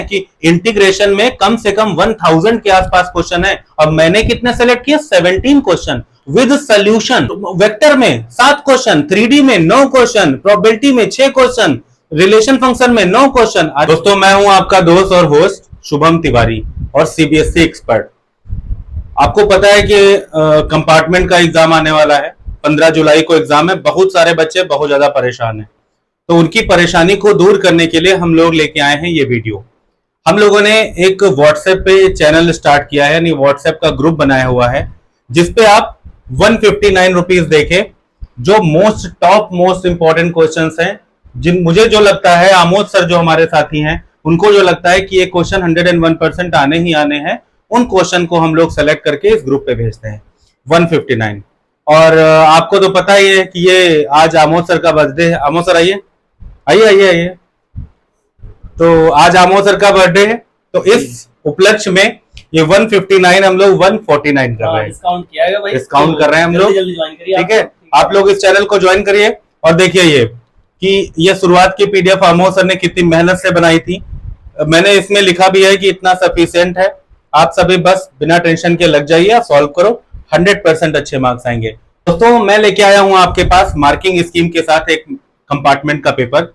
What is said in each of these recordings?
कि इंटीग्रेशन में कम से कम 1000 के आसपास क्वेश्चन है और मैंने कितने सेलेक्ट किए 17 क्वेश्चन विद सॉल्यूशन। वेक्टर में 7 क्वेश्चन, 3D में 9 क्वेश्चन, प्रोबेबिलिटी में 6 क्वेश्चन, रिलेशन फंक्शन में 9 क्वेश्चन। दोस्तों मैं हूं आपका दोस्त और होस्ट शुभम तिवारी और सीबीएसई एक्सपर्ट। आपको पता है कि कंपार्टमेंट का एग्जाम आने वाला है, 15 जुलाई को एग्जाम है। बहुत सारे बच्चे बहुत ज्यादा परेशान हैं, तो उनकी परेशानी को दूर करने के लिए हम लोग लेके आए हैं ये वीडियो। हम लोगों ने एक व्हाट्सएप पे चैनल स्टार्ट किया है, यानी व्हाट्सएप का ग्रुप बनाया हुआ है, जिसपे आप 159 रुपीज देके जो टॉप मोस्ट इंपॉर्टेंट क्वेश्चंस हैं, जिन मुझे जो लगता है, आमोद सर जो हमारे साथी हैं, उनको जो लगता है कि ये क्वेश्चन 101% आने ही आने हैं, उन क्वेश्चन को हम लोग सेलेक्ट करके इस ग्रुप पे भेजते हैं 159। और आपको तो पता ही है कि ये आज आमोद सर का बर्थडे है। आमोद सर आइए आइए आइए आइए। तो आज आमोद सर का बर्थडे है, तो इस उपलक्ष्य में ये 159 हम लोग 149 कर रहे हैं। डिस्काउंट किया है भाई, डिस्काउंट कर रहे हैं हम लोग। ठीक है, आप लोग इस चैनल को ज्वाइन करिए और देखिए ये कि ये शुरुआत की पीडीएफ आमोद सर ने कितनी मेहनत से बनाई थी। मैंने इसमें लिखा भी है कि इतना सफिशिएंट है, आप सभी बस बिना टेंशन के लग जाइए, सॉल्व करो, 100% अच्छे मार्क्स आएंगे। दोस्तों मैं लेके आया हूं आपके पास मार्किंग स्कीम के साथ एक कंपार्टमेंट का पेपर,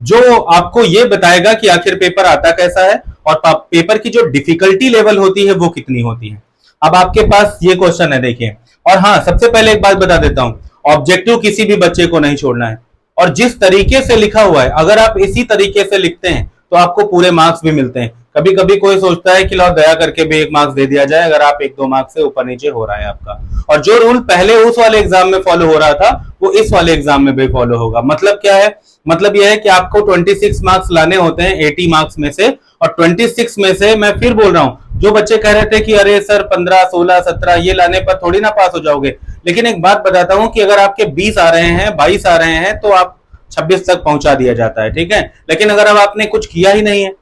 जो आपको ये बताएगा कि आखिर पेपर आता कैसा है और पेपर की जो डिफिकल्टी लेवल होती है वो कितनी होती है। अब आपके पास ये क्वेश्चन है, देखिए। और हाँ, सबसे पहले एक बात बता देता हूं, ऑब्जेक्टिव किसी भी बच्चे को नहीं छोड़ना है, और जिस तरीके से लिखा हुआ है अगर आप इसी तरीके से लिखते हैं तो आपको पूरे मार्क्स भी मिलते हैं। कभी कभी कोई सोचता है कि लो दया करके भी 1 मार्क्स दे दिया जाए अगर आप 1-2 मार्क्स से ऊपर नीचे हो रहा है आपका, और जो रूल पहले उस वाले एग्जाम में फॉलो हो रहा था वो इस वाले एग्जाम में भी फॉलो होगा। मतलब क्या है? मतलब यह है कि आपको 26 मार्क्स लाने होते हैं 80 मार्क्स में से, और 26 में से मैं फिर बोल रहा हूं, जो बच्चे कह रहे थे कि अरे सर 15, 16, 17 ये लाने पर थोड़ी ना पास हो जाओगे, लेकिन एक बात बताता हूं कि अगर आपके 20 आ रहे हैं, 22 आ रहे हैं, तो आप 26 तक पहुंचा दिया जाता है। ठीक है, लेकिन अगर अब आपने कुछ किया ही नहीं है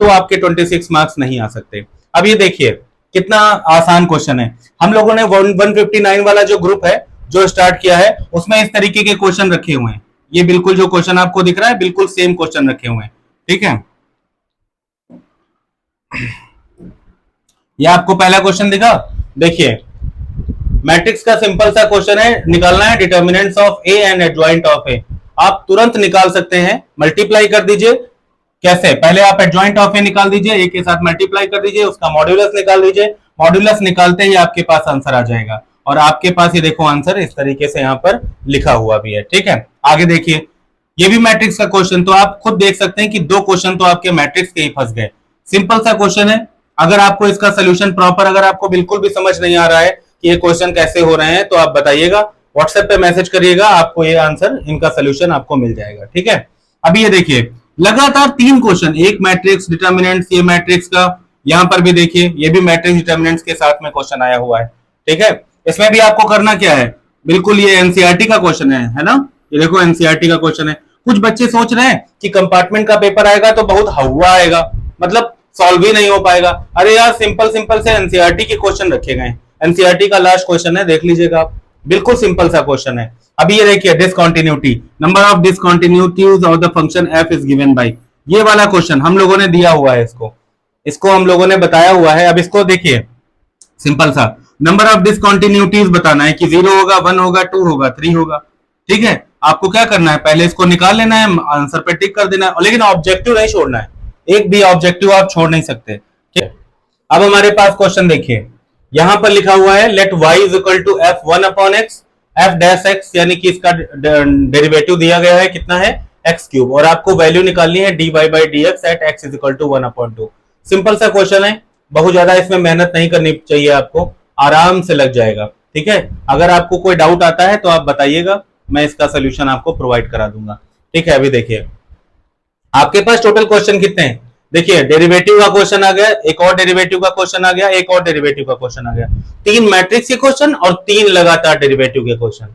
तो आपके 26 मार्क्स नहीं आ सकते। अब ये देखिए कितना आसान क्वेश्चन है। हम लोगों ने 159 वाला जो ग्रुप है जो स्टार्ट किया है, उसमें इस तरीके के क्वेश्चन रखे हुए हैं। ये बिल्कुल जो क्वेश्चन आपको दिख रहा है बिल्कुल सेम क्वेश्चन रखे हुए हैं। ठीक है, ये आपको पहला क्वेश्चन दिखा, देखिए मैट्रिक्स का सिंपल सा क्वेश्चन है, निकालना है determinants of A and adjoint of A. आप तुरंत निकाल सकते हैं, मल्टीप्लाई कर दीजिए। कैसे? पहले आप एडजॉइंट ऑफ ए निकाल दीजिए, ए के साथ मल्टीप्लाई कर दीजिए, उसका मॉड्यूलस निकाल दीजिए। मॉड्यूलस निकालते ही आपके पास आंसर आ जाएगा, और आपके पास ये देखो आंसर इस तरीके से यहाँ पर लिखा हुआ भी है। ठीक है, आगे देखिए, ये भी मैट्रिक्स का क्वेश्चन, तो आप खुद देख सकते हैं कि 2 क्वेश्चन तो आपके मैट्रिक्स के ही फंस गए। सिंपल सा क्वेश्चन है, अगर आपको इसका सोल्यूशन प्रॉपर, अगर आपको बिल्कुल भी समझ नहीं आ रहा है कि ये क्वेश्चन कैसे हो रहे हैं, तो आप बताइएगा, व्हाट्सएप पे मैसेज करिएगा, आपको ये आंसर, इनका सोल्यूशन आपको मिल जाएगा। ठीक है, अभी ये देखिए लगातार 3 क्वेश्चन, एक मैट्रिक्स डिटर्मिनेंट्स, ये मैट्रिक्स का, यहां पर भी देखिए ये भी मैट्रिक्स डिटर्मिनेंट्स के साथ में क्वेश्चन आया हुआ है। ठीक है, इसमें भी आपको करना क्या है, बिल्कुल ये एनसीईआरटी का क्वेश्चन है ना, ये देखो एनसीईआरटी का क्वेश्चन है। कुछ बच्चे सोच रहे हैं कि कंपार्टमेंट का पेपर आएगा तो बहुत हवा आएगा, मतलब सॉल्व ही नहीं हो पाएगा। अरे यार सिंपल सिंपल से एनसीईआरटी के क्वेश्चन रखे गए। एनसीईआरटी का लास्ट क्वेश्चन है, देख लीजिएगा आप, बिल्कुल सिंपल सा क्वेश्चन है। अभी ये देखिए discontinuity, number of discontinuities of the function f is given by, ये वाला क्वेश्चन हम लोगों ने दिया हुआ है, इसको हम लोगों ने बताया हुआ है। अब इसको देखिए, सिंपल सा नंबर ऑफ डिसकंटिन्यूटीज बताना है कि 0 होगा, 1 होगा, 2 होगा, 3 होगा। ठीक है, आपको क्या करना है, पहले इसको निकाल लेना है, आंसर पे टिक कर देना है, लेकिन ऑब्जेक्टिव नहीं छोड़ना है, एक भी ऑब्जेक्टिव आप छोड़ नहीं सकते। ठीक है, अब हमारे पास क्वेश्चन देखिए, यहां पर लिखा हुआ है let y is equal to f1/x f dash x, यानी कि इसका डेरिवेटिव दिया गया है, कितना है x3, और आपको वैल्यू निकालनी है dy by dx at x is equal to 1/2। Simple सा क्वेश्चन है, बहुत ज्यादा इसमें मेहनत नहीं करनी चाहिए, आपको आराम से लग जाएगा। ठीक है, अगर आपको कोई डाउट आता है तो आप बताइएगा, मैं इसका सोल्यूशन आपको प्रोवाइड करा दूंगा। ठीक है, अभी देखिए आपके पास टोटल क्वेश्चन कितने हैं, देखिए डेरिवेटिव का क्वेश्चन आ गया, एक और डेरिवेटिव का क्वेश्चन आ गया, एक और डेरिवेटिव का क्वेश्चन आ गया, 3 मैट्रिक्स के क्वेश्चन और 3 लगातार डेरिवेटिव के क्वेश्चन।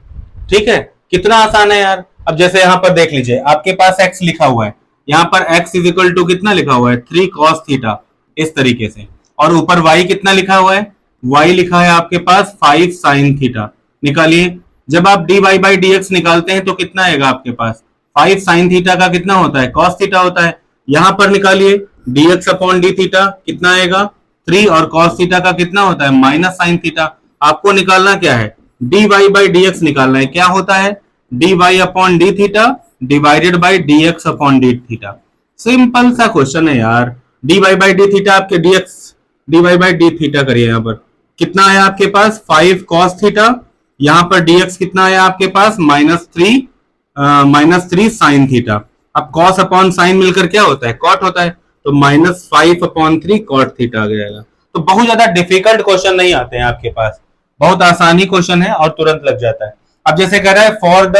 ठीक है, कितना आसान है यार। अब जैसे यहां पर देख लीजिए, आपके पास x लिखा हुआ है, यहां पर x इज इक्वल टू कितना लिखा हुआ है 3 cos थीटा, इस तरीके से, और ऊपर y कितना लिखा हुआ है, y लिखा है आपके पास 5 sin थीटा। निकालिए, जब आप dy by dx निकालते हैं तो कितना आएगा आपके पास, 5 sin थीटा का कितना होता है, cos थीटा होता है। यहां पर निकालिए dx अपॉन डी थीटा कितना आएगा 3 और cos थीटा का कितना होता है माइनस साइन थीटा। आपको निकालना क्या है dy बाई dx निकालना है, क्या होता है dy upon D theta divided by dx upon D theta. Simple सा क्वेश्चन है यार। dy बाई डी थीटा आपके dx dy by D theta करिए, यहाँ पर कितना आया आपके पास 5 cos थीटा, यहाँ पर dx कितना आया आपके पास -3 साइन थीटा। अब cos अपॉन साइन मिलकर क्या होता है cot होता है, तो -5/3 cot थीटा आ जाएगा। तो बहुत ज्यादा डिफिकल्ट क्वेश्चन नहीं आते हैं आपके पास, बहुत आसानी क्वेश्चन है और तुरंत लग जाता है। अब जैसे कह रहा है for the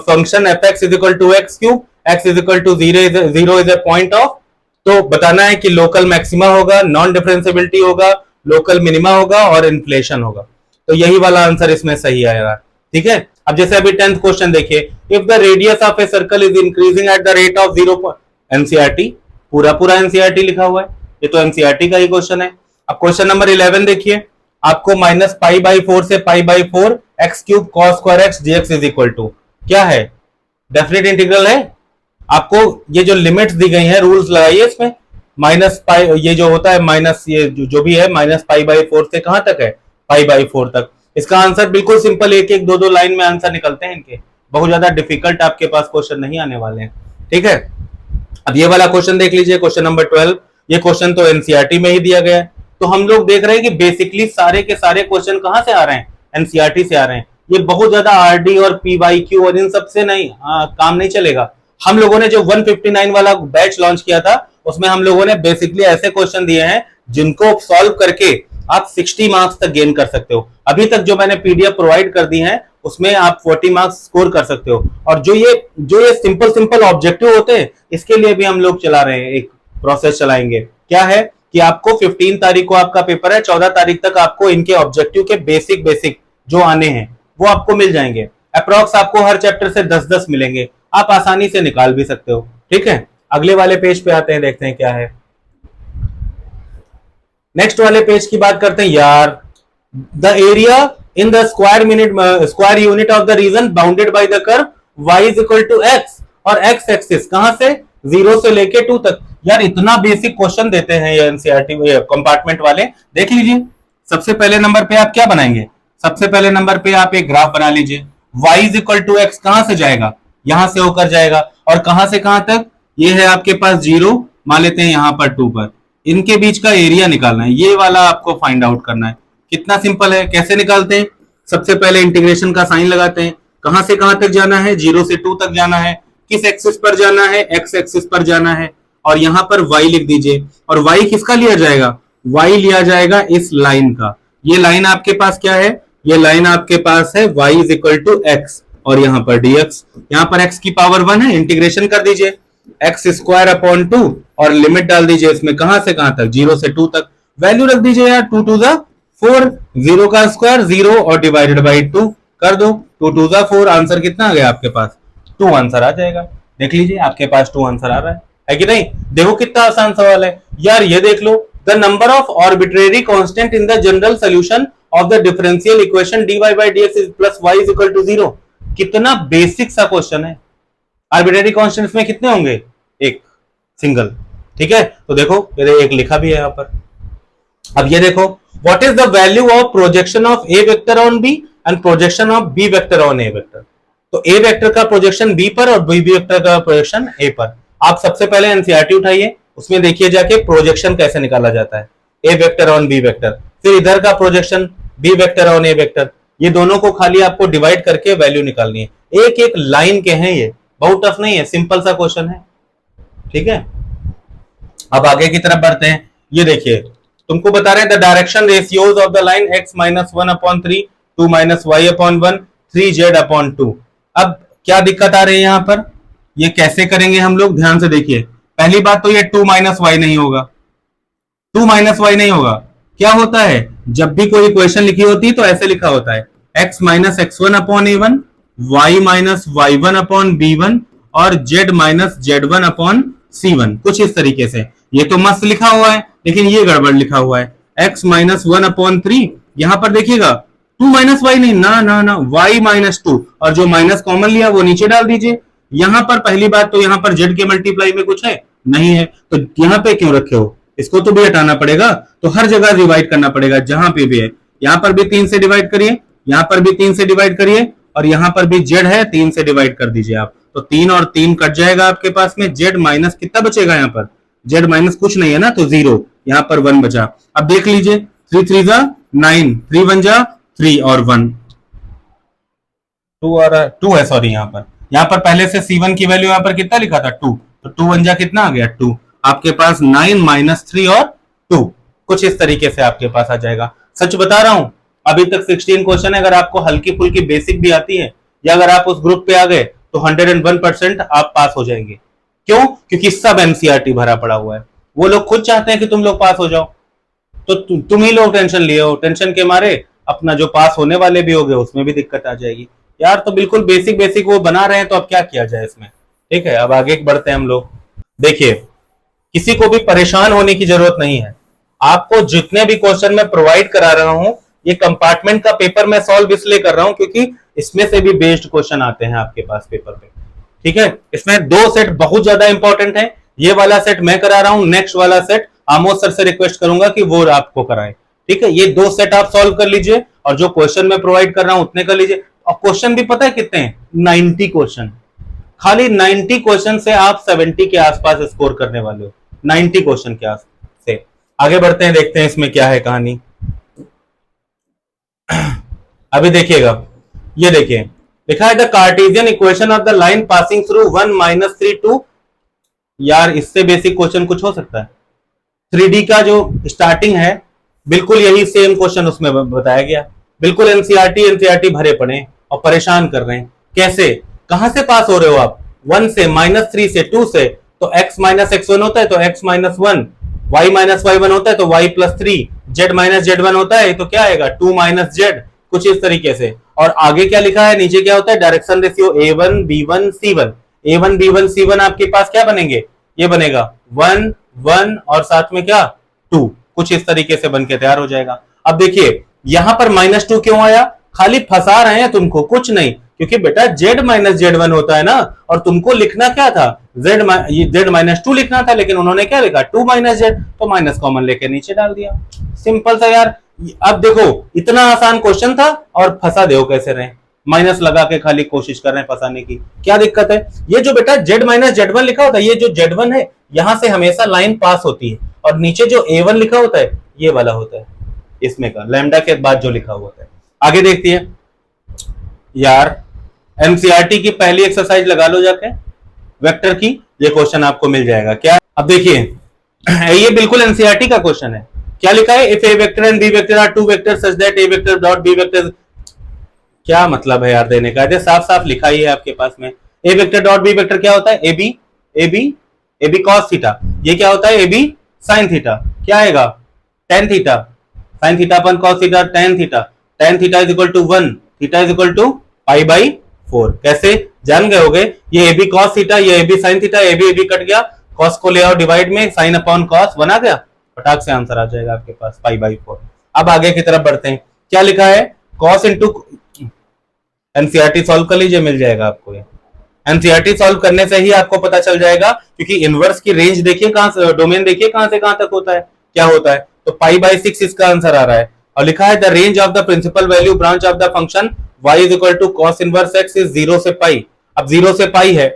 function f(x = x3) x = 0 is a point of, तो बताना है कि लोकल मैक्सिमा होगा, नॉन डिफरेंशिएबिलिटी होगा, लोकल मिनिमा होगा और इन्फ्लेशन होगा। तो यही वाला आंसर इसमें सही आएगा। ठीक है, अब जैसे अभी 10th क्वेश्चन देखिए, if the radius of a circle is increasing at the rate of 0, NCERT पूरा एनसीईआरटी लिखा हुआ है, ये तो एनसीईआरटी का ही क्वेश्चन है। अब क्वेश्चन नंबर 11 देखिए, आपको -π/4 से π/4 x³ cos² x dx is equal to क्या है डेफिनेट इंटीग्रल है। आपको ये जो लिमिट्स दी गई हैं रूल्स लगाइए इसमें, -π ये जो होता है माइनस ये जो भी है -π/4 से कहां तक है π/4 तक। इसका आंसर बिल्कुल सिंपल, एक एक दो लाइन में आंसर निकलते हैं इनके, बहुत ज्यादा डिफिकल्ट आपके पास क्वेश्चन नहीं आने वाले हैं। ठीक है, अब ये वाला क्वेश्चन देख लीजिए, क्वेश्चन नंबर 12। ये क्वेश्चन तो एनसीईआरटी में ही दिया गया है, तो हम लोग देख रहे हैं कि बेसिकली सारे के सारे क्वेश्चन कहां से आ रहे हैं एनसीईआरटी से आ रहे हैं। ये बहुत ज्यादा आरडी और पीवाईक्यू और इन सब से नहीं काम नहीं चलेगा। हम लोगों ने जो 159 वाला बैच लॉन्च किया था उसमें हम लोगों ने बेसिकली ऐसे क्वेश्चन दिए हैं जिनको सॉल्व करके आप 60 मार्क्स तक गेन कर सकते हो। अभी तक जो मैंने पीडीएफ प्रोवाइड कर दी है उसमें आप 40 मार्क्स स्कोर कर सकते हो। और जो ये सिंपल ऑब्जेक्टिव होते हैं इसके लिए भी हम लोग चला रहे हैं, एक प्रोसेस चलाएंगे। क्या है कि आपको 15 तारीख को आपका पेपर है, 14 तारीख तक आपको इनके ऑब्जेक्टिव के बेसिक जो आने हैं वो आपको मिल जाएंगे। अप्रॉक्स आपको हर चैप्टर से 10-10 मिलेंगे, आप आसानी से निकाल भी सकते हो। ठीक है, अगले वाले पेज पे आते हैं, देखते हैं क्या है। नेक्स्ट वाले पेज की बात करते हैं यार। The area in the square unit of the reason bounded by the curve y = x और x एक्सिस कहां से 0 से लेके 2 तक। यार इतना बेसिक क्वेश्चन देते हैं ये एनसीईआरटी कंपार्टमेंट वाले। देख लीजिए, सबसे पहले नंबर पे आप क्या बनाएंगे, सबसे पहले नंबर पे आप एक ग्राफ बना लीजिए। y = x कहां से जाएगा, यहां से होकर जाएगा, और कहां से कहां तक, ये है आपके पास 0, मान लेते हैं यहां पर 2 पर। इनके बीच का एरिया निकालना है, ये वाला आपको फाइंड आउट करना है। कितना सिंपल है, कैसे निकालते हैं, सबसे पहले इंटीग्रेशन का साइन लगाते हैं। कहां से कहां तक जाना है, 0 से 2 तक जाना है। किस एक्सिस पर जाना है, एक्स एक्सिस पर जाना है, और यहां पर y लिख दीजिए। और y किसका लिया जाएगा, y लिया जाएगा इस लाइन का। ये लाइन आपके पास क्या है, ये लाइन आपके पास है y = x और यहाँ पर dx, यहाँ पर x की पावर 1 है, इंटीग्रेशन कर दीजिए x² / 2 और लिमिट डाल दीजिए इसमें कहां से कहां तक 0 से 2 तक। वैल्यू रख दीजिए यार, 2 × 4, 0 का स्क्वायर 0 और डिवाइडेड बाई 2 कर दो, 2 × 4 आंसर कितना आ गया आपके पास 2 आंसर आ जाएगा। देख लीजिए आपके पास 2 आंसर आ रहा है कि नहीं। देखो कितना आसान सवाल है यार। ये देख लो, the number of arbitrary constant in the general solution of the differential equation dy by dx + y = 0। कितना बेसिक सा क्वेश्चन है। आर्बिट्रेरी कांस्टेंट्स में कितने होंगे, एक सिंगल। ठीक है, तो देखो मेरे एक लिखा भी है यहाँ पर। अब ये देखो, what is the value of projection of A vector on B and projection of B vector on A vector. तो ए वेक्टर का प्रोजेक्शन बी पर और बी वेक्टर का प्रोजेक्शन ए पर। आप सबसे पहले एनसीईआरटी उठाइए, उसमें देखिए जाके प्रोजेक्शन कैसे निकाला जाता है, A vector on B vector, फिर इधर का projection B vector on A vector. ये दोनों को खाली आपको डिवाइड करके वैल्यू निकालनी है। एक एक लाइन के हैं, ये बहुत टफ नहीं है, सिंपल सा क्वेश्चन है। ठीक है, अब आगे की तरफ बढ़ते हैं। ये देखिए, तुमको बता रहे हैं the direction ratios of the line x - 1/3, 2 - y/1, 3z/2। अब क्या दिक्कत आ रही है यहाँ पर, ये कैसे करेंगे हम लोग, ध्यान से देखिए। पहली बात तो ये 2 - y नहीं होगा, 2 - y नहीं होगा। क्या होता है, जब भी कोई इक्वेशन लिखी होती है तो ऐसे लिखा होता है x - x1/a1, y - y1/b1 और z - z1/c1, कुछ इस तरीके से। ये तो मस्त लिखा हुआ है, लेकिन ये गड़बड़ लिखा हुआ है x - 1/3। यहां पर देखिएगा 2 - y नहीं, ना y - 2, और जो माइनस कॉमन लिया वो नीचे डाल दीजिए। यहां पर पहली बात तो यहां पर z के मल्टीप्लाई में कुछ है नहीं है, तो यहाँ पे क्यों रखे हो, इसको तो भी हटाना पड़ेगा, तो हर जगह डिवाइड करना पड़ेगा जहां पे भी है। यहाँ पर भी 3 से डिवाइड करिए, यहाँ पर भी 3 से डिवाइड करिए, और यहाँ पर भी जेड है 3 से डिवाइड कर दीजिए आप, तो 3 और 3 कट जाएगा आपके पास में, जेड माइनस कितना बचेगा यहाँ पर, जेड माइनस कुछ नहीं है ना, तो 0, यहाँ पर 1 बचा। अब देख लीजिए 3 3 जा 9, 3 1 जा 3 और 1 2 और 2 है, सॉरी यहाँ पर पहले से C1 की वैल्यू यहाँ पर कितना लिखा था 2, तो 2 1 जा कितना आ गया 2, आपके पास 9 माइनस 3 और 2, कुछ इस तरीके से आपके पास आ जाएगा। सच बता रहा हूं, अभी तक 16 क्वेश्चन है, अगर आपको हल्की फुल्की बेसिक भी आती है, या अगर आप उस ग्रुप पे आ गए तो 101% आप पास हो जाएंगे। क्यों? क्योंकि सब एनसीईआरटी भरा पड़ा हुआ है, वो लोग खुद चाहते हैं कि तुम लोग पास हो जाओ, तो तुम ही लोग टेंशन लिए हो, टेंशन के मारे अपना जो पास होने वाले भी हो गए उसमें भी दिक्कत आ जाएगी यार। तो बिल्कुल बेसिक बेसिक वो बना रहे हैं, तो अब क्या किया जाए इसमें, ठीक है। अब आगे बढ़ते हैं हम लोग। देखिए, किसी को भी परेशान होने की जरूरत नहीं है, आपको जितने भी क्वेश्चन मैं प्रोवाइड करा रहा हूं, ये कंपार्टमेंट का पेपर मैं सॉल्व इसलिए कर रहा हूं क्योंकि इसमें से भी बेस्ड क्वेश्चन आते हैं आपके पास पेपर पे, ठीक है। इसमें 2 सेट बहुत ज्यादा इंपॉर्टेंट है, ये वाला सेट मैं करा रहा हूं, नेक्स्ट वाला सेट आमोद सर से रिक्वेस्ट करूंगा कि वो आपको कराए, ठीक है। ये 2 सेट आप सॉल्व कर लीजिए, और जो क्वेश्चन मैं प्रोवाइड कर रहा हूं उतने कर लीजिए। और क्वेश्चन भी पता है कितने हैं, 90 क्वेश्चन, खाली 90 क्वेश्चन से आप 70 के आसपास स्कोर करने वाले हो, 90 क्वेश्चन के आसपास से। आगे बढ़ते हैं, देखते हैं इसमें क्या है कहानी। अभी देखिएगा, ये देखिए लिखा है the Cartesian equation of the line passing through 1 minus 3 2। यार इससे बेसिक क्वेश्चन कुछ हो सकता है? 3D का जो स्टार्टिंग है बिल्कुल यही सेम क्वेश्चन उसमें बताया गया, बिल्कुल एनसीईआरटी भरे पड़े और परेशान कर रहे हैं। कैसे, कहां से पास हो रहे हो आप? 1 से, -3 से, 2 से, तो x माइनस x1 होता है तो x minus 1, y minus y1 होता है तो y plus 3, z minus z1 होता है तो क्या आएगा 2 माइनस z, कुछ इस तरीके से। और आगे क्या लिखा है, नीचे क्या होता है, direction ratio a1 b1 c1, a1 b1 c1 आपके पास क्या बनेंगे, ये बनेगा 1 1 और साथ में क्या 2, कुछ इस तरीके से बन के तैयार हो जाएगा। अब देखिए यहां पर -2 क्यों आया, खाली फंसा रहे हैं तुमको, कुछ नहीं, क्योंकि बेटा z माइनस z1 होता है ना, और तुमको लिखना क्या था, z माइनस 2 लिखना था, लेकिन उन्होंने क्या लिखा 2 माइनस z, तो माइनस कॉमन लेके नीचे डाल दिया, सिंपल सा यार। अब देखो इतना आसान क्वेश्चन था और फंसा दो कैसे रहे, माइनस लगा के खाली कोशिश कर रहे हैं फंसाने की, क्या दिक्कत है। ये जो बेटा z माइनस z1 लिखा होता है, ये जो z1 है यहां से हमेशा लाइन पास होती है, और नीचे जो a1 लिखा होता है ये वाला होता है, इसमें का लैम्डा के बाद जो लिखा हुआ होता है। आगे देखती है यार, एनसीईआरटी की पहली एक्सरसाइज लगा लो जाके, वेक्टर की, ये क्वेश्चन आपको मिल जाएगा क्या। अब देखिए ये बिल्कुल एनसीईआरटी का क्वेश्चन है, क्या लिखा है, if A vector and B vector are two vector such that A vector dot B vector, क्या मतलब है यार देने का, साफ साफ लिखा ही है आपके पास में, ए वेक्टर डॉट बी वेक्टर क्या होता है, ए बी कॉस थीटा, ये क्या होता है ए बी साइन थीटा, क्या आएगा tan theta, sine theta upon cos theta tan theta is equal to 1, theta is equal to pi by 4। कैसे जान गए होगे, ये ए बी कॉस थीटा, ये A B sine theta, A B cut गया, cos को ले आओ डिवाइड में, साइन अपॉन कॉस बना गया, फटाक से आंसर आ जाएगा आपके पास पाई बाई 4। अब आगे की तरफ बढ़ते हैं, क्या लिखा है, कॉस इंटू, एनसीईआरटी सॉल्व कर लीजिए, मिल जाएगा आपको ये, एनसीईआरटी सॉल्व करने से ही आपको पता चल जाएगा, क्योंकि इनवर्स की रेंज देखिए कहां से, डोमेन देखिए कहां से कहां तक होता है, क्या होता है, तो पाई बाई 6 इसका आंसर आ रहा है। और लिखा है the range of the principal value branch of the function y is equal to cos inverse x is 0 से पाई। अब 0 से पाई है,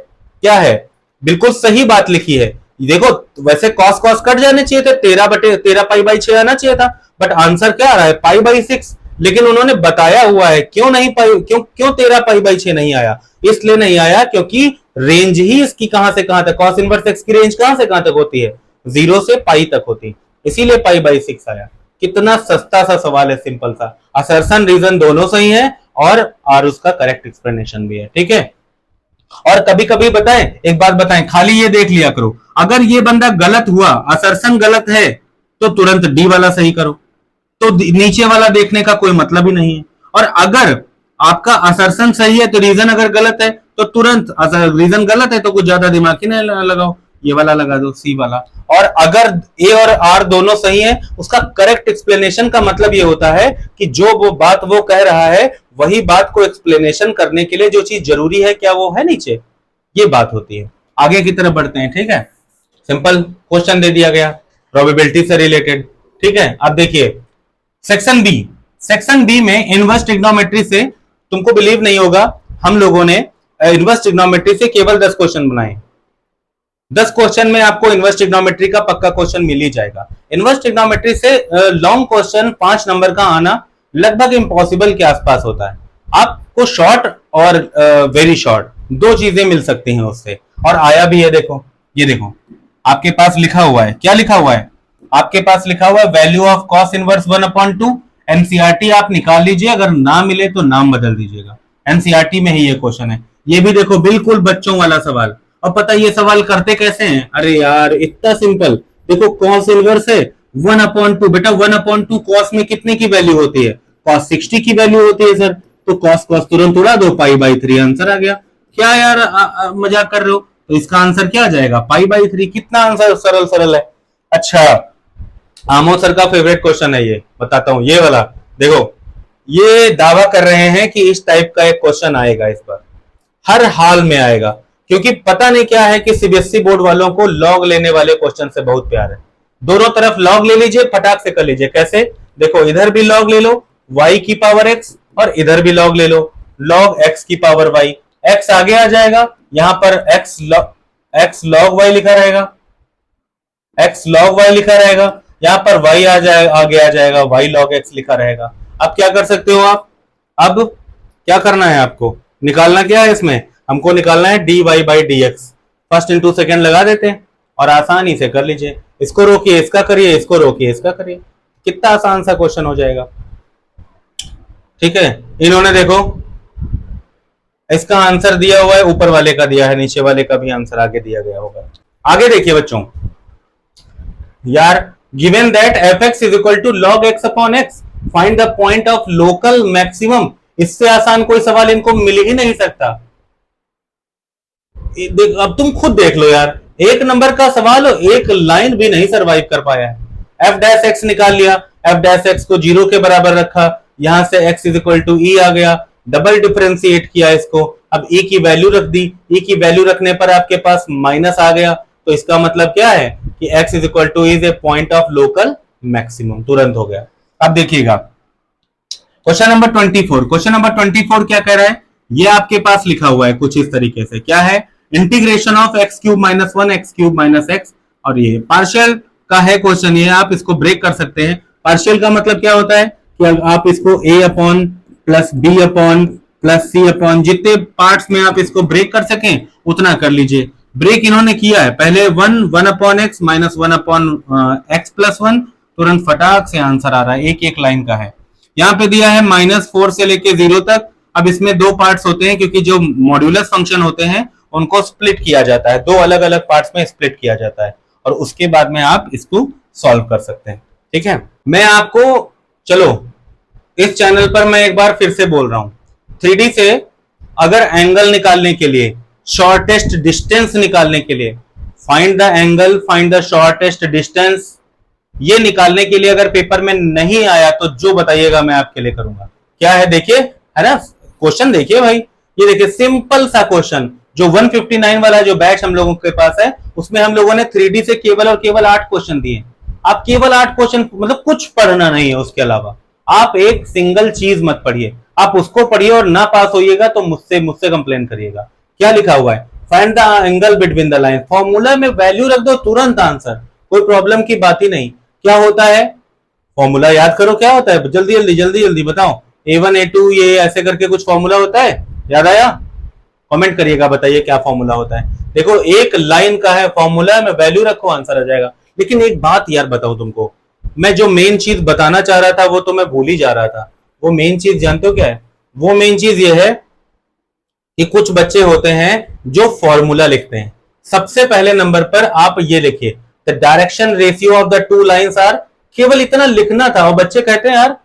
क्या है, बिल्कुल सही बात लिखी है। देखो वैसे कॉस कॉस कट जाने चाहिए थे, 13 पाई बाई 6 आना चाहिए था, बट आंसर क्या आ रहा है पाई बाई 6, लेकिन उन्होंने बताया हुआ है क्यों नहीं पाई, क्यों 13 पाई बाई 6 नहीं आया, इसलिए नहीं आया क्योंकि रेंज ही इसकी कहां से कहां तक, कॉस इनवर्स x की रेंज कहां से कहां तक होती है, 0 से पाई तक होती है, इसीलिए पाई बाई 6 आया। कितना सस्ता सा सवाल है, सिंपल सा, असर्शन रीजन दोनों सही है और उसका करेक्ट एक्सप्लेनेशन भी है, ठीक है। और कभी कभी बताएं, एक बात बताएं, खाली ये देख लिया करो, अगर ये बंदा गलत हुआ, असर्शन गलत है, तो तुरंत डी वाला सही करो, तो नीचे वाला देखने का कोई मतलब ही नहीं है। और अगर आपका असर्शन सही है तो रीजन अगर गलत है तो तुरंत, रीजन गलत है तो कुछ ज्यादा दिमाग ही नहीं लगाओ, ये वाला लगा दो, सी वाला। और अगर ए और आर दोनों सही है, उसका करेक्ट एक्सप्लेनेशन का मतलब ये होता है कि जो वो बात वो कह रहा है वही बात को एक्सप्लेनेशन करने के लिए जो चीज जरूरी है क्या वो है नीचे, ये बात होती है। आगे की तरफ बढ़ते हैं, ठीक है। सिंपल क्वेश्चन दे दिया गया प्रोबेबिलिटी से रिलेटेड। ठीक है, अब देखिए सेक्शन बी। सेक्शन बी में इनवर्स ट्रिग्नोमेट्री से, तुमको बिलीव नहीं होगा, हम लोगों ने इनवर्स ट्रिग्नोमेट्री से केवल 10 क्वेश्चन बनाए। 10 क्वेश्चन में आपको इनवर्स ट्रिग्नोमेट्री का पक्का क्वेश्चन मिल ही जाएगा। इनवर्स ट्रिग्नोमेट्री से लॉन्ग क्वेश्चन 5 नंबर का आना लगभग इम्पॉसिबल के आसपास होता है। आपको शॉर्ट और वेरी शॉर्ट दो चीजें मिल सकती हैं उससे, और आया भी है। देखो, ये देखो आपके पास लिखा हुआ है, क्या लिखा हुआ है आपके पास? लिखा हुआ है value of cos inverse 1/2। NCERT आप निकाल लीजिए, अगर ना मिले तो नाम बदल दीजिएगा। एनसीईआरटी में ही ये क्वेश्चन है। ये भी देखो बिल्कुल बच्चों वाला सवाल। और पता ये सवाल करते कैसे हैं? अरे यार इतना सिंपल, देखो कॉस इनवर्स है 1/2। बेटा 1/2 कॉस में कितने की वैल्यू होती है? कॉस 60 की वैल्यू होती है सर। तो कॉस कॉस तुरंत उड़ा दो, π/3 आंसर आ गया। क्या यार मजाक कर रहे हो? तो इसका आंसर क्या आ जाएगा? π/3। कितना आंसर सरल सरल है। अच्छा, आमोद सर का फेवरेट क्वेश्चन है ये, बताता हूं ये वाला। देखो ये दावा कर रहे हैं कि इस टाइप का एक क्वेश्चन आएगा इस बार, हर हाल में आएगा, क्योंकि पता नहीं क्या है कि सीबीएसई बोर्ड वालों को लॉग लेने वाले क्वेश्चन से बहुत प्यार है। दोनों तरफ लॉग ले लीजिए, फटाक से कर लीजिए। कैसे? देखो इधर भी लॉग ले लो y की पावर x, और इधर भी लॉग ले लो log x की पावर y। x आगे आ जाएगा, यहां पर x log y लिखा रहेगा, x log y लिखा रहेगा, यहां पर y आ जाएगा, आगे आ जाएगा y log x लिखा रहेगा। अब क्या कर सकते हो आप? अब क्या करना है आपको? निकालना क्या है इसमें? हमको निकालना है dy/dx। फर्स्ट इंटू सेकेंड लगा देते हैं और आसानी से कर लीजिए। इसको रोकिए इसका करिए, इसको रोकिए इसका करिए, कितना आसान सा क्वेश्चन हो जाएगा। ठीक है, इन्होंने देखो इसका आंसर दिया हुआ है, ऊपर वाले का दिया है, नीचे वाले का भी आंसर आगे दिया गया होगा। आगे देखिए बच्चों, यार given that fx is equal to log x/x, find the point of local maximum. इससे आसान कोई सवाल इनको मिल ही नहीं सकता। अब तुम खुद देख लो यार, एक नंबर का सवाल एक लाइन भी नहीं सरवाइव कर पाया है। f' निकाल लिया, f' को 0 के बराबर रखा, यहां से x इज इक्वल टू ई आ गया, डबल डिफरेंशिएट किया इसको, अब e की वैल्यू रख दी, e की वैल्यू रखने पर आपके पास माइनस आ गया। तो इसका मतलब क्या है कि x is equal two is a point of local maximum, तुरंत हो गया। अब देखिएगा क्वेश्चन नंबर 24। क्वेश्चन नंबर 24 क्या कह रहा है? ये आपके पास लिखा हुआ है कुछ इस तरीके से, क्या है? Integration of x³ - 1 x³ - x, और ये पार्शियल का है क्वेश्चन। ये आप इसको ब्रेक कर सकते हैं। पार्शियल का मतलब क्या होता है कि आप इसको a/ plus b/ plus c/ जितने पार्ट्स में आप इसको ब्रेक कर सकें उतना कर लीजिए। ब्रेक इन्होंने किया है, पहले 1/x - 1/x+1, तुरंत फटाक से आंसर आ रहा है, एक एक लाइन का है। यहाँ पे दिया है -4 से लेके 0 तक। अब इसमें दो पार्ट्स होते हैं, क्योंकि जो मॉड्यूलस फंक्शन होते हैं उनको स्प्लिट किया जाता है, दो अलग अलग पार्ट्स में स्प्लिट किया जाता है, और उसके बाद में आप इसको सॉल्व कर सकते हैं। ठीक है, मैं आपको, चलो इस चैनल पर मैं एक बार फिर से बोल रहा हूं, 3D से अगर एंगल निकालने के लिए, शॉर्टेस्ट डिस्टेंस निकालने के लिए, find the angle, find the shortest distance, ये निकालने के लिए अगर पेपर में नहीं आया तो जो बताइएगा मैं आपके लिए करूंगा। क्या है देखिए, है ना क्वेश्चन? देखिए भाई, ये देखिए सिंपल सा क्वेश्चन। जो 159 वाला जो बैच हम लोगों के पास है, उसमें हम लोगों ने 3D से केवल और केवल 8 क्वेश्चन दिए। आप केवल 8 क्वेश्चन, मतलब कुछ पढ़ना नहीं है उसके अलावा। आप एक सिंगल चीज मत पढ़िए, आप उसको पढ़िए और ना पास होइएगा तो मुझसे कंप्लेन करिएगा। क्या लिखा हुआ है? Find the angle between the line. Formula में वैल्यू रख दो, तुरंत आंसर, कोई प्रॉब्लम की बात ही नहीं। क्या होता है? फॉर्मूला याद करो, क्या होता है? जल्दी जल्दी जल्दी जल्दी बताओ। a1 a2 ये ऐसे करके कुछ फॉर्मूला होता है, याद आया? कमेंट करिएगा, बताइए क्या फॉर्मूला होता है। देखो एक लाइन का है फॉर्मूला, में वैल्यू रखो आंसर आ जाएगा। लेकिन एक बात यार बताओ तुमको, मैं जो मेन चीज बताना चाह रहा था वो तो मैं भूल ही जा रहा था। वो मेन चीज जानते हो क्या है? वो मेन चीज ये है कि कुछ बच्चे होते हैं जो फॉर्मूला लिखते हैं। सबसे पहले नंबर पर आप ये लिखिए, the direction ratio of the two lines are. केवल इतना लिखना था, और बच्चे कहते हैं यार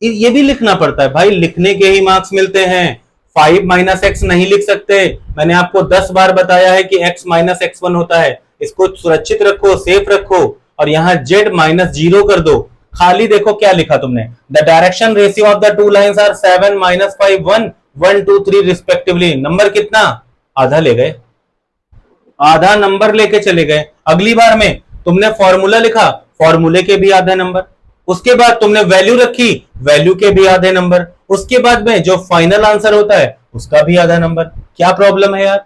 ये भी लिखना पड़ता है। भाई लिखने के ही मार्क्स मिलते हैं, 5 - x नहीं लिख सकते। मैंने आपको 10 बार बताया है कि x - x1 होता है। इसको सुरक्षित रखो, सेफ रखो, और यहां z -0 कर दो। खाली देखो क्या लिखा तुमने, the direction ratio of the two lines are 7 - 5 1 1 2 3 respectively. Number कितना? आधा ले गए। आधा नंबर लेके चले गए। अगली बार में तुमने फॉर्मूला लिखा, फॉर्मूले के भी आधे नंबर। उसके बाद तुमने वैल्यू रखी, वैल्यू के भी आधे नंबर। उसके बाद में जो फाइनल आंसर होता है उसका भी आधा नंबर। क्या प्रॉब्लम है यार?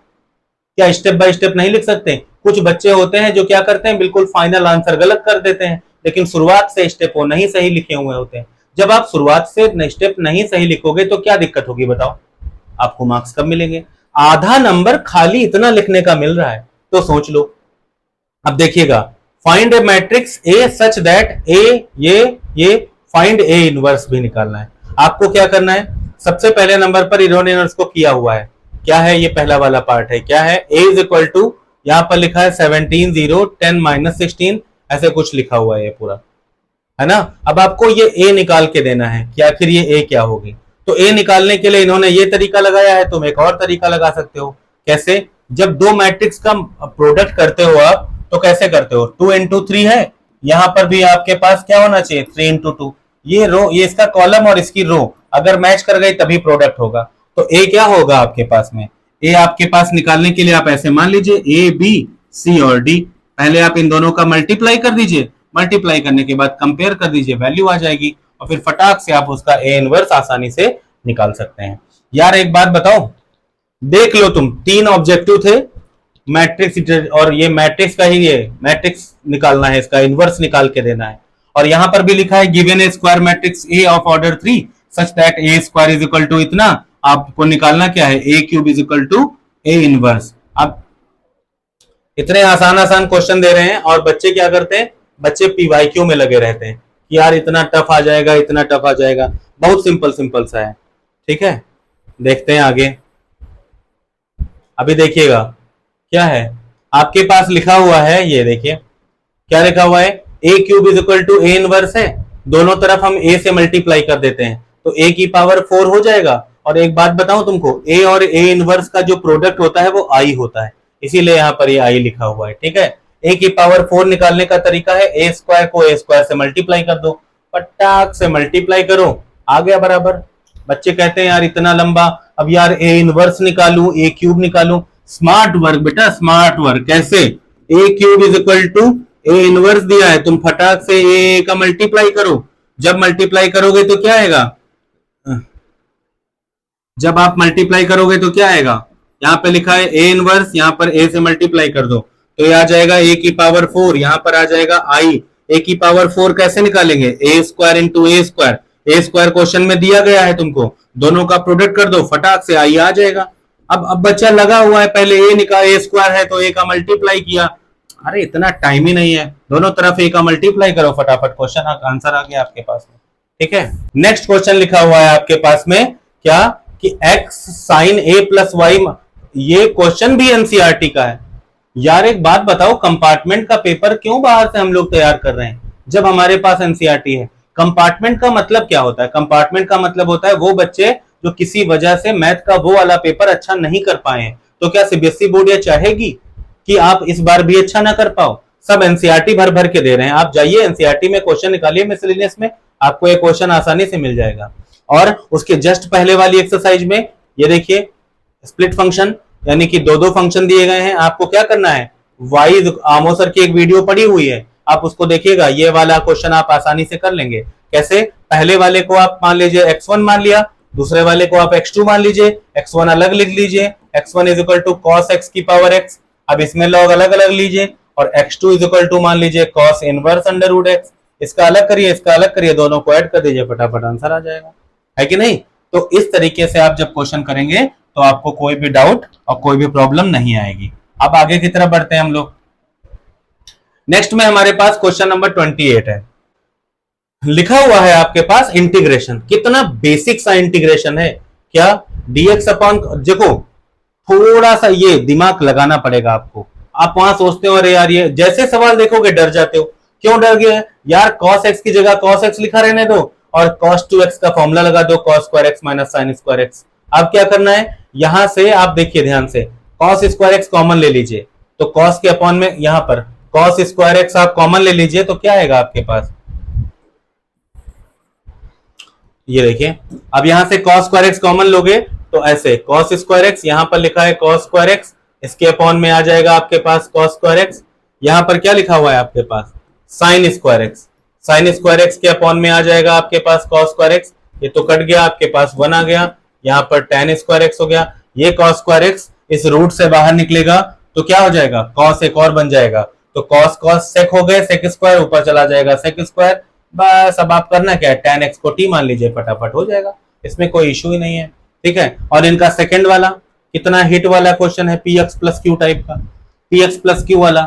क्या स्टेप बाय स्टेप नहीं लिख सकते? कुछ बच्चे होते हैं जो क्या करते हैं, बिल्कुल फाइनल आंसर गलत कर देते हैं, लेकिन शुरुआत से स्टेप वो नहीं सही लिखे हुए होते हैं। जब आप शुरुआत से स्टेप नहीं सही लिखोगे तो क्या दिक्कत होगी बताओ? आपको मार्क्स कब मिलेंगे? आधा नंबर खाली इतना लिखने का मिल रहा है तो सोच लो। अब देखिएगा, find a matrix A such that A ये फाइंड ए इनवर्स भी निकालना है। आपको क्या करना है, सबसे पहले नंबर पर इन्होंने इसको किया हुआ है। क्या है ये? पहला वाला पार्ट है, क्या है? ए इज इक्वल टू, यहां पर लिखा है 17 0 10 माइनस 16, ऐसे कुछ लिखा हुआ है ये पूरा, है ना। अब आपको ये ए निकाल के देना है कि आखिर ये ए क्या होगी। तो ए निकालने के लिए इन्होंने ये तरीका लगाया है, तुम एक और तरीका लगा सकते हो। कैसे? जब दो मैट्रिक्स का प्रोडक्ट करते हो आप तो कैसे करते हो? 2 into 3 है, यहां पर भी आपके पास क्या होना चाहिए? 3 into 2। ये रो, ये इसका कॉलम और इसकी रो अगर मैच कर गई तभी प्रोडक्ट होगा। तो ए क्या होगा आपके पास में? ए आपके पास निकालने के लिए आप ऐसे मान लीजिए ए बी सी और डी, पहले आप इन दोनों का मल्टीप्लाई कर दीजिए, मल्टीप्लाई करने के बाद कंपेयर कर दीजिए, वैल्यू आ जाएगी और फिर फटाक से आप उसका ए इनवर्स आसानी से निकाल सकते हैं। यार एक बात बताओ, देख लो तुम, तीन ऑब्जेक्टिव थे मैट्रिक्स, और ये मैट्रिक्स का ही ये मैट्रिक्स निकालना है, इसका इनवर्स निकाल के देना है। और यहां पर भी लिखा है given a square matrix A of order 3 such that A square is equal to इतना। आपको निकालना क्या है? A cube is equal to A inverse. अब इतने आसान आसान क्वेश्चन दे रहे हैं और बच्चे क्या करते हैं? बच्चे पीवाईक्यू में लगे रहते हैं कि यार इतना टफ आ जाएगा, इतना टफ आ जाएगा। बहुत सिंपल सिंपल सा है, ठीक है। देखते हैं आगे। अभी देखिएगा क्या है आपके पास लिखा हुआ है, ये देखिए क्या लिखा हुआ है, A cube is equal to A inverse है। दोनों तरफ हम ए से मल्टीप्लाई कर देते हैं तो ए की पावर 4 हो जाएगा। और एक बात बताऊं तुमको, ए और ए इनवर्स का जो प्रोडक्ट होता है वो आई होता है, इसीलिए यहाँ पर ये आई लिखा हुआ है, ठीक है। ए की पावर 4 निकालने का तरीका है ए स्क्वायर को ए स्क्वायर से मल्टीप्लाई कर दो, पटाक से मल्टीप्लाई करो, आ गया बराबर। बच्चे कहते हैं यार इतना लंबा, अब यार ए इनवर्स निकालूं, ए क्यूब निकालूं। स्मार्ट वर्क बेटा, स्मार्ट वर्क। कैसे? A cube is equal to A inverse दिया है, तुम फटाक से ए का मल्टीप्लाई करो। जब मल्टीप्लाई करोगे तो क्या आएगा? जब आप मल्टीप्लाई करोगे तो क्या आएगा? यहाँ पे लिखा है ए इनवर्स, यहाँ पर ए से मल्टीप्लाई कर दो तो ये आ जाएगा ए की पावर 4, यहाँ पर आ जाएगा आई। ए की पावर 4 कैसे निकालेंगे? ए स्क्वायर इंटू ए स्क्वायर। ए स्क्वायर क्वेश्चन में दिया गया है तुमको, दोनों का प्रोडक्ट कर दो, फटाक से आई आ जाएगा। अब बच्चा लगा हुआ है, पहले ए निकाल, ए स्क्वायर है तो ए का मल्टीप्लाई किया। अरे इतना टाइम ही नहीं है, दोनों तरफ ए का मल्टीप्लाई करो, फटाफट क्वेश्चन आंसर आ गया आपके पास में, ठीक है। नेक्स्ट क्वेश्चन लिखा हुआ है आपके पास में क्या कि x sine a plus Y, ये क्वेश्चन भी एनसीईआरटी का है। यार एक बात बताओ, कंपार्टमेंट का पेपर क्यों बाहर से हम लोग तैयार कर रहे हैं जब हमारे पास एनसीईआरटी है? कंपार्टमेंट का मतलब क्या होता है? कंपार्टमेंट का मतलब होता है वो बच्चे जो किसी वजह से मैथ का वो वाला पेपर अच्छा नहीं कर पाए हैं। तो क्या सीबीएसई बोर्ड ये चाहेगी कि आप इस बार भी अच्छा ना कर पाओ? सब एनसीईआरटी भर भर के दे रहे हैं, आप जाइए एनसीईआरटी में क्वेश्चन निकालिए मिसलेनियस में, आपको ये क्वेश्चन आसानी से मिल जाएगा। और उसके जस्ट पहले वाली एक्सरसाइज में ये देखिए स्प्लिट फंक्शन, यानी कि दो दो फंक्शन दिए गए हैं, आपको क्या करना है? वाई आमो सर की एक वीडियो पड़ी हुई है, आप उसको देखिएगा, ये वाला क्वेश्चन आप आसानी से कर लेंगे। कैसे? पहले वाले को आप मान लीजिए x1 मान लिया, दूसरे वाले को आप x2 मान लीजिए, x1 अलग लिख लीजिए, x1 is equal to cos x की पावर x। अब इसमें लॉग अलग अलग लीजिए और x2 इज इक्वल टू मान लीजिए cos inverse under root x। इसका अलग करिए, इसका अलग करिए, दोनों को ऐड कर दीजिए, फटाफट आंसर आ जाएगा, है कि नहीं? तो इस तरीके से आप जब क्वेश्चन करेंगे तो आपको कोई भी डाउट और कोई भी प्रॉब्लम नहीं आएगी। अब आगे की तरफ बढ़ते हैं हम लोग। नेक्स्ट में हमारे पास क्वेश्चन नंबर 28 है, लिखा हुआ है आपके पास इंटीग्रेशन। कितना बेसिक सा इंटीग्रेशन है, क्या dx अपॉन, देखो थोड़ा सा ये दिमाग लगाना पड़ेगा आपको। आप वहां सोचते हो अरे यार ये जैसे सवाल देखोगे डर जाते हो, क्यों डर गए यार? cos x की जगह cos x लिखा रहने दो और cos 2x का फॉर्मूला लगा दो, cos square x minus sine square x। अब क्या करना है, यहां से आप देखिए ध्यान से, cos स्क्वायर x कॉमन ले लीजिए, तो cos के अपॉन में यहां पर cos स्क्वायर x आप कॉमन ले लीजिए तो क्या आएगा आपके पास? ये देखिए, अब यहां से cos स्क्वायर x कॉमन लोगे तो ऐसे cos स्क्वायर x, यहां पर लिखा है cos स्क्वायर x, इसके अपॉन में आ जाएगा आपके पास cos स्क्वायर एक्स, यहां पर क्या लिखा हुआ है आपके पास sin square x, sin square x के अपॉन में आ जाएगा आपके पास cos स्क्वायर एक्स, ये तो कट गया, आपके पास 1 आ गया, यहाँ पर tan स्क्वायर एक्स हो गया, ये cos स्क्वायर एक्स इस रूट से बाहर निकलेगा तो क्या हो जाएगा cos एक और बन जाएगा, तो cos cos sec हो गए, sec स्क्वायर ऊपर चला जाएगा sec स्क्वायर, बस अब आप करना क्या है tan x को t मान लीजिए, फटाफट हो जाएगा, इसमें कोई इशू ही नहीं है। ठीक है, और इनका सेकंड वाला कितना हिट वाला क्वेश्चन है, px प्लस क्यू टाइप का, px प्लस क्यू वाला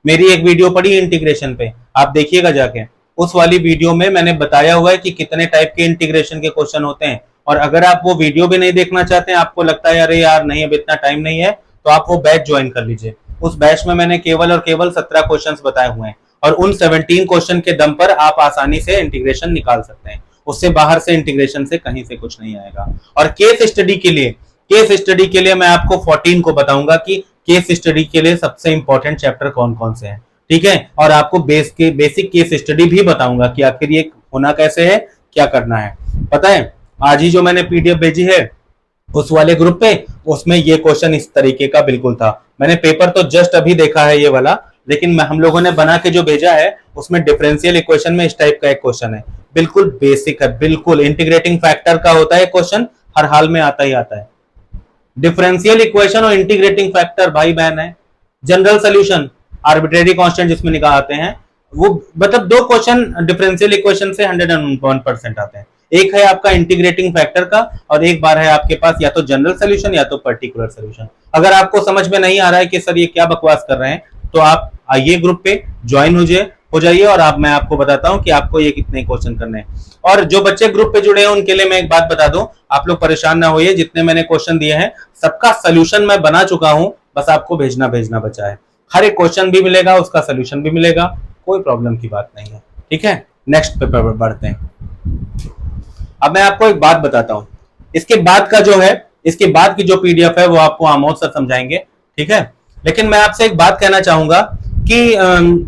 मेरी एक वीडियो पड़ी इंटीग्रेशन पे, आप देखिएगा जाके, उस वाली वीडियो में मैंने बताया हुआ है कि कितने टाइप के इंटीग्रेशन के क्वेश्चन होते हैं, और अगर आप वो वीडियो भी नहीं देखना चाहते हैं, आपको लगता है अरे यार नहीं अब इतना टाइम नहीं है, तो आप वो बैच ज्वाइन कर लीजिए। उस बैच में मैंने केवल और केवल 17 क्वेश्चंस बताए हुए हैं, और उन 17 क्वेश्चन के दम पर आप आसानी से इंटीग्रेशन निकाल सकते हैं, उससे बाहर से इंटीग्रेशन से कहीं से कुछ नहीं आएगा। और केस स्टडी के लिए मैं आपको 14 को बताऊंगा कि केस स्टडी के लिए सबसे इंपॉर्टेंट चैप्टर कौन कौन से हैं। ठीक है, और आपको बेसिक केस स्टडी भी बताऊंगा कि आखिर ये होना कैसे है, क्या करना है। पता है आज ही जो मैंने पीडीएफ भेजी है उस वाले ग्रुप पे, उसमें ये क्वेश्चन इस तरीके का बिल्कुल था, मैंने पेपर तो जस्ट अभी देखा है ये वाला, लेकिन हम लोगों ने बना के जो भेजा है उसमें डिफरेंशियल इक्वेशन में इस टाइप का एक क्वेश्चन है, बिल्कुल बेसिक है, बिल्कुल इंटीग्रेटिंग फैक्टर का होता है क्वेश्चन, हर हाल में आता ही आता है। डिफरेंशियल इक्वेशन और इंटीग्रेटिंग फैक्टर भाई बहन है। जनरल सोल्यूशन आर्बिट्रेरी कांस्टेंट जिसमें निकालते हैं वो, मतलब 2 क्वेश्चन डिफरेंशियल इक्वेशन से 101% आते हैं, एक है आपका इंटीग्रेटिंग फैक्टर का और एक बार है आपके पास या तो जनरल सोल्यूशन या तो पर्टिकुलर सोल्यूशन। अगर आपको समझ में नहीं आ रहा है कि सर ये क्या बकवास कर रहे हैं, तो आप आइए ग्रुप पे ज्वाइन हो जाइए, और मैं आपको बताता हूं कि आपको ये कितने क्वेश्चन करने हैं। और जो बच्चे ग्रुप पे जुड़े हैं उनके लिए मैं एक बात बता दूं, आप लोग परेशान ना होइए, जितने मैंने क्वेश्चन दिए हैं सबका सोल्यूशन मैं बना चुका हूं, बस आपको भेजना बचा है। हर एक क्वेश्चन भी मिलेगा, उसका सोल्यूशन भी मिलेगा, कोई प्रॉब्लम की बात नहीं है। ठीक है, नेक्स्ट पेपर पर बढ़ते हैं। अब मैं आपको एक बात बताता हूं, इसके बाद का जो है, इसके बाद की जो पीडीएफ है वो आपको आमोद सर समझाएंगे। ठीक है, लेकिन मैं आपसे एक बात कहना चाहूंगा कि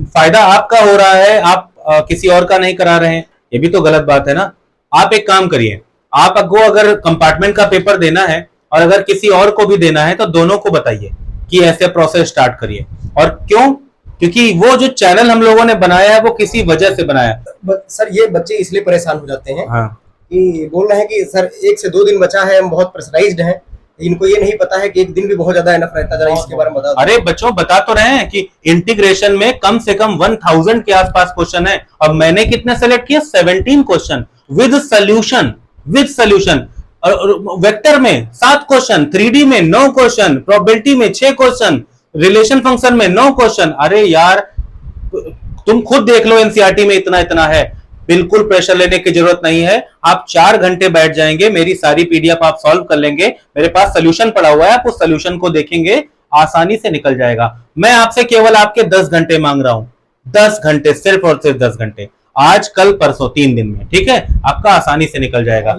फायदा आपका हो रहा है, आप किसी और का नहीं करा रहे हैं, ये भी तो गलत बात है ना। आप एक काम करिए, आपको अगर कंपार्टमेंट का पेपर देना है और अगर किसी और को भी देना है तो दोनों को बताइए कि ऐसे प्रोसेस स्टार्ट करिए। और क्यों? क्योंकि वो जो चैनल हम लोगों ने बनाया है वो किसी वजह से बनाया है। सर ये बच्चे इसलिए परेशान हो जाते हैं हाँ, कि बोल रहे हैं कि सर 1 से 2 दिन बचा है, हम बहुत प्रेशराइज्ड हैं, इनको ये नहीं पता है कि एक दिन भी बहुत ज्यादा एनफ रहता है। जरा इसके बारे में बता दो। अरे बच्चों बता तो रहे हैं कि इंटीग्रेशन में कम से कम 1000 के आसपास क्वेश्चन है, और मैंने कितने सेलेक्ट किया 17 क्वेश्चन विद सोल्यूशन। वेक्टर में 7 क्वेश्चन, 3D में 9 क्वेश्चन, प्रोबेबिलिटी में 6 क्वेश्चन, रिलेशन फंक्शन में 9 क्वेश्चन। अरे यार तुम खुद देख लो, एनसीईआरटी में इतना है, बिल्कुल प्रेशर लेने की जरूरत नहीं है। आप 4 घंटे बैठ जाएंगे, मेरी सारी पीडीएफ आप सॉल्व कर लेंगे, मेरे पास सोल्यूशन पड़ा हुआ है, आप उस सोल्यूशन को देखेंगे, आसानी से निकल जाएगा। मैं आपसे केवल आपके 10 घंटे मांग रहा हूं, 10 घंटे, सिर्फ और सिर्फ 10 घंटे, आज कल परसों 3 दिन में। ठीक है, आपका आसानी से निकल जाएगा।